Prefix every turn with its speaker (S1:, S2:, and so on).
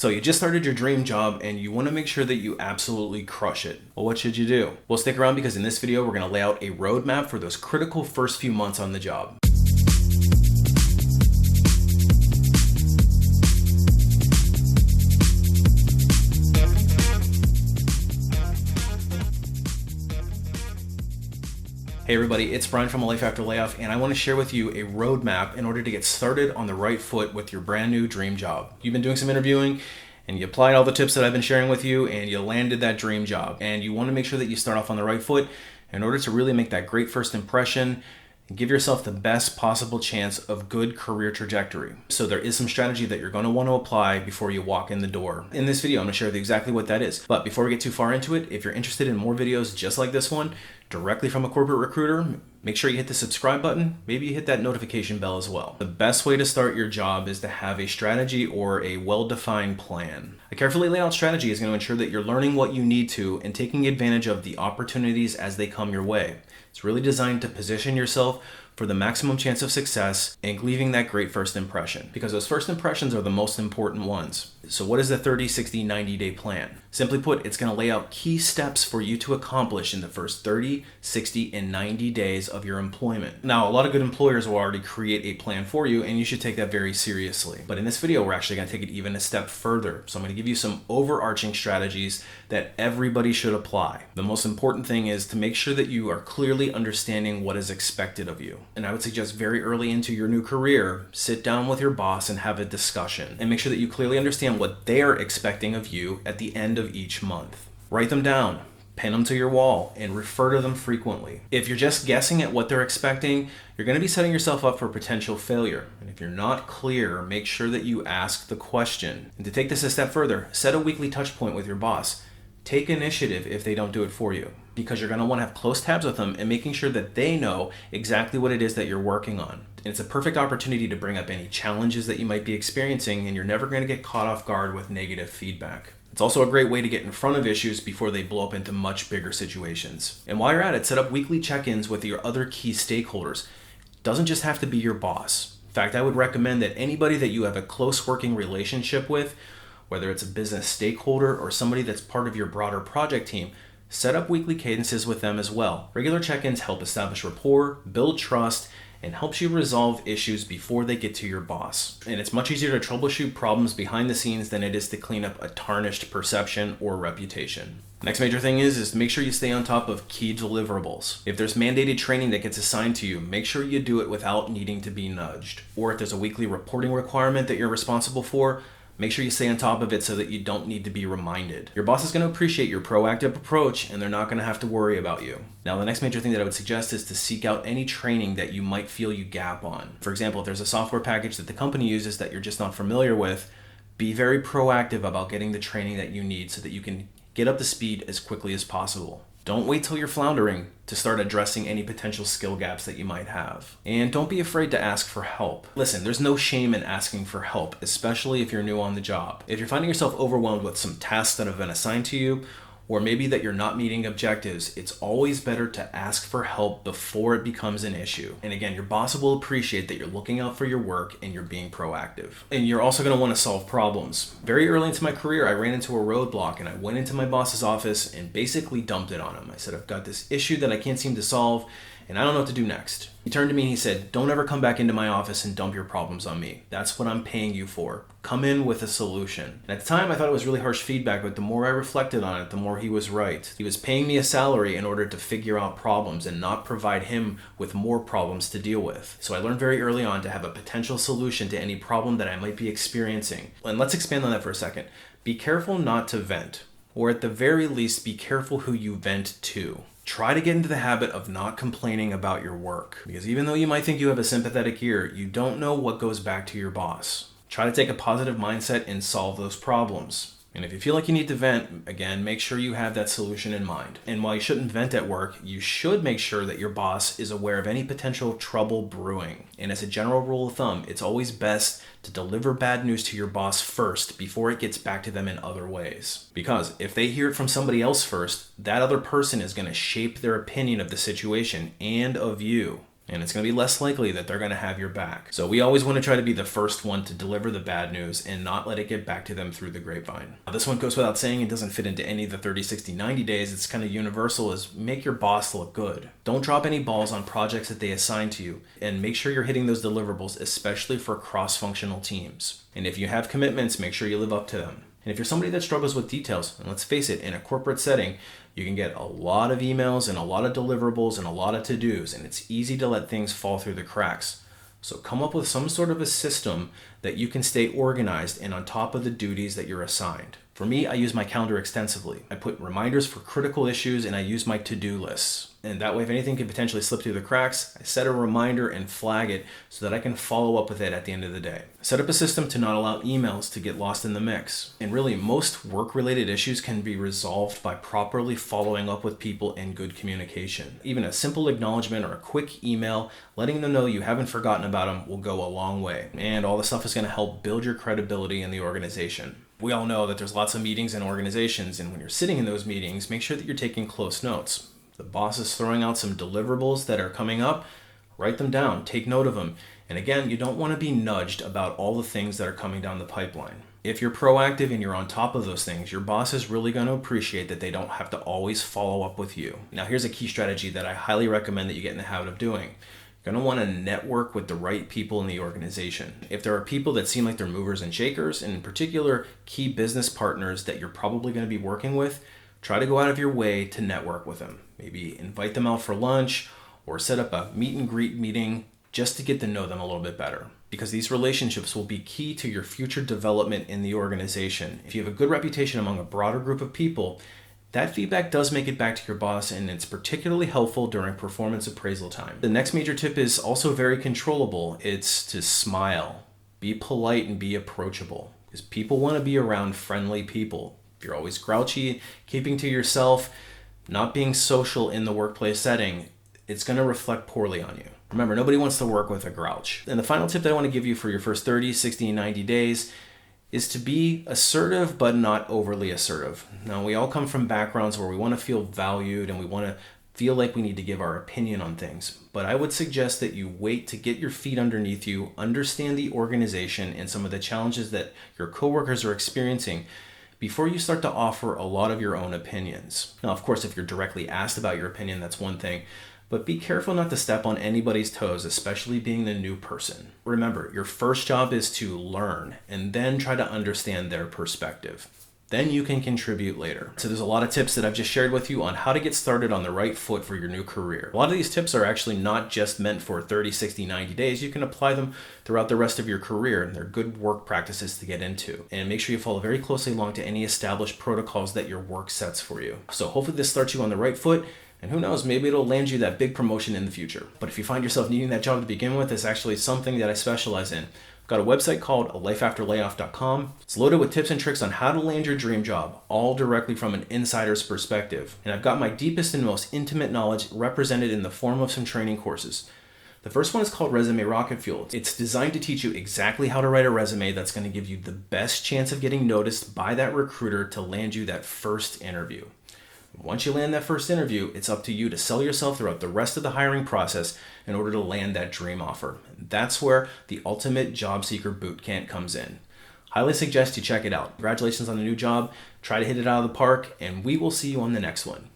S1: So you just started your dream job and you want to make sure that you absolutely crush it. Well, what should you do? Well, stick around because in this video, we're going to lay out a roadmap for those critical first few months on the job. Hey everybody, it's Brian from A Life After Layoff, and I want to share with you a roadmap in order to get started on the right foot with your brand new dream job. You've been doing some interviewing and you applied all the tips that I've been sharing with you and you landed that dream job. And you want to make sure that you start off on the right foot in order to really make that great first impression and give yourself the best possible chance of good career trajectory. So there is some strategy that you're going to want to apply before you walk in the door. In this video, I'm going to share with you exactly what that is. But before we get too far into it, if you're interested in more videos just like this one, directly from a corporate recruiter, make sure you hit the subscribe button. Maybe you hit that notification bell as well. The best way to start your job is to have a strategy or a well-defined plan. A carefully laid out strategy is going to ensure that you're learning what you need to and taking advantage of the opportunities as they come your way. It's really designed to position yourself for the maximum chance of success and leaving that great first impression, because those first impressions are the most important ones. So what is the 30, 60, 90-day plan? Simply put, it's going to lay out key steps for you to accomplish in the first 30, 60, and 90 days of your employment. Now, a lot of good employers will already create a plan for you, and you should take that very seriously. But in this video, we're actually going to take it even a step further. So I'm going to give you some overarching strategies that everybody should apply. The most important thing is to make sure that you are clearly understanding what is expected of you. And I would suggest very early into your new career, sit down with your boss and have a discussion and make sure that you clearly understand what they're expecting of you at the end of each month. Write them down, pin them to your wall, and refer to them frequently. If you're just guessing at what they're expecting, you're going to be setting yourself up for potential failure. And if you're not clear, make sure that you ask the question. And to take this a step further, set a weekly touch point with your boss. Take initiative if they don't do it for you, because you're going to want to have close tabs with them and making sure that they know exactly what it is that you're working on. And it's a perfect opportunity to bring up any challenges that you might be experiencing, and you're never going to get caught off guard with negative feedback. It's also a great way to get in front of issues before they blow up into much bigger situations. And while you're at it, set up weekly check-ins with your other key stakeholders. It doesn't just have to be your boss. In fact, I would recommend that anybody that you have a close working relationship with, whether it's a business stakeholder or somebody that's part of your broader project team, set up weekly cadences with them as well. Regular check-ins help establish rapport, build trust, and helps you resolve issues before they get to your boss. And it's much easier to troubleshoot problems behind the scenes than it is to clean up a tarnished perception or reputation. Next major thing is to make sure you stay on top of key deliverables. If there's mandated training that gets assigned to you, make sure you do it without needing to be nudged. Or if there's a weekly reporting requirement that you're responsible for, make sure you stay on top of it so that you don't need to be reminded. Your boss is going to appreciate your proactive approach and they're not going to have to worry about you. Now, the next major thing that I would suggest is to seek out any training that you might feel you gap on. For example, if there's a software package that the company uses that you're just not familiar with, be very proactive about getting the training that you need so that you can get up to speed as quickly as possible. Don't wait till you're floundering to start addressing any potential skill gaps that you might have. And don't be afraid to ask for help. Listen, there's no shame in asking for help, especially if you're new on the job. If you're finding yourself overwhelmed with some tasks that have been assigned to you, or maybe that you're not meeting objectives, it's always better to ask for help before it becomes an issue. And again, your boss will appreciate that you're looking out for your work and you're being proactive. And you're also going to want to solve problems. Very early into my career, I ran into a roadblock and I went into my boss's office and basically dumped it on him. I said, I've got this issue that I can't seem to solve and I don't know what to do next. He turned to me and he said, don't ever come back into my office and dump your problems on me. That's what I'm paying you for. Come in with a solution. And at the time, I thought it was really harsh feedback, but the more I reflected on it, the more he was right. He was paying me a salary in order to figure out problems and not provide him with more problems to deal with. So I learned very early on to have a potential solution to any problem that I might be experiencing. And let's expand on that for a second. Be careful not to vent, or at the very least, be careful who you vent to. Try to get into the habit of not complaining about your work, because even though you might think you have a sympathetic ear, you don't know what goes back to your boss. Try to take a positive mindset and solve those problems. And if you feel like you need to vent, again, make sure you have that solution in mind. And while you shouldn't vent at work, you should make sure that your boss is aware of any potential trouble brewing. And as a general rule of thumb, it's always best to deliver bad news to your boss first before it gets back to them in other ways. Because if they hear it from somebody else first, that other person is going to shape their opinion of the situation and of you. and it's going to be less likely that they're going to have your back. So we always want to try to be the first one to deliver the bad news and not let it get back to them through the grapevine. Now, this one goes without saying. It doesn't fit into any of the 30, 60, 90 days. It's kind of universal, is make your boss look good. Don't drop any balls on projects that they assign to you, and make sure you're hitting those deliverables, especially for cross-functional teams. And if you have commitments, make sure you live up to them. And if you're somebody that struggles with details, and let's face it, in a corporate setting, you can get a lot of emails and a lot of deliverables and a lot of to-dos, and it's easy to let things fall through the cracks. So come up with some sort of a system that you can stay organized and on top of the duties that you're assigned. For me, I use my calendar extensively. I put reminders for critical issues, and I use my to-do lists. And that way, if anything can potentially slip through the cracks, I set a reminder and flag it so that I can follow up with it at the end of the day. Set up a system to not allow emails to get lost in the mix. And really, most work-related issues can be resolved by properly following up with people in good communication. Even a simple acknowledgement or a quick email, letting them know you haven't forgotten about them, will go a long way. And all this stuff is going to help build your credibility in the organization. We all know that there's lots of meetings in organizations, and when you're sitting in those meetings, make sure that you're taking close notes. The boss is throwing out some deliverables that are coming up, write them down, take note of them. And again, you don't want to be nudged about all the things that are coming down the pipeline. If you're proactive and you're on top of those things, your boss is really going to appreciate that they don't have to always follow up with you. Now, here's a key strategy that I highly recommend that you get in the habit of doing. You're going to want to network with the right people in the organization. If there are people that seem like they're movers and shakers, and in particular key business partners that you're probably going to be working with, try to go out of your way to network with them. Maybe invite them out for lunch or set up a meet and greet meeting just to get to know them a little bit better. Because these relationships will be key to your future development in the organization. If you have a good reputation among a broader group of people, that feedback does make it back to your boss, and it's particularly helpful during performance appraisal time. The next major tip is also very controllable. It's to smile, be polite, and be approachable. Because people want to be around friendly people. If you're always grouchy, keeping to yourself, not being social in the workplace setting, it's going to reflect poorly on you. Remember, nobody wants to work with a grouch. And the final tip that I want to give you for your first 30, 60, and 90 days is to be assertive, but not overly assertive. Now, we all come from backgrounds where we want to feel valued and we want to feel like we need to give our opinion on things. But I would suggest that you wait to get your feet underneath you, understand the organization and some of the challenges that your coworkers are experiencing before you start to offer a lot of your own opinions. Now, of course, if you're directly asked about your opinion, that's one thing. But be careful not to step on anybody's toes, especially being the new person. Remember, your first job is to learn and then try to understand their perspective. Then you can contribute later. So there's a lot of tips that I've just shared with you on how to get started on the right foot for your new career. A lot of these tips are actually not just meant for 30, 60, 90 days. You can apply them throughout the rest of your career, and they're good work practices to get into. And make sure you follow very closely along to any established protocols that your work sets for you. So hopefully this starts you on the right foot. And who knows, maybe it'll land you that big promotion in the future. But if you find yourself needing that job to begin with, it's actually something that I specialize in. I've got a website called lifeafterlayoff.com. It's loaded with tips and tricks on how to land your dream job, all directly from an insider's perspective. And I've got my deepest and most intimate knowledge represented in the form of some training courses. The first one is called Resume Rocketfuel. It's designed to teach you exactly how to write a resume that's going to give you the best chance of getting noticed by that recruiter to land you that first interview. Once you land that first interview, it's up to you to sell yourself throughout the rest of the hiring process in order to land that dream offer. That's where the ultimate job seeker boot camp comes in. Highly suggest you check it out. Congratulations on the new job. Try to hit it out of the park, and we will see you on the next one.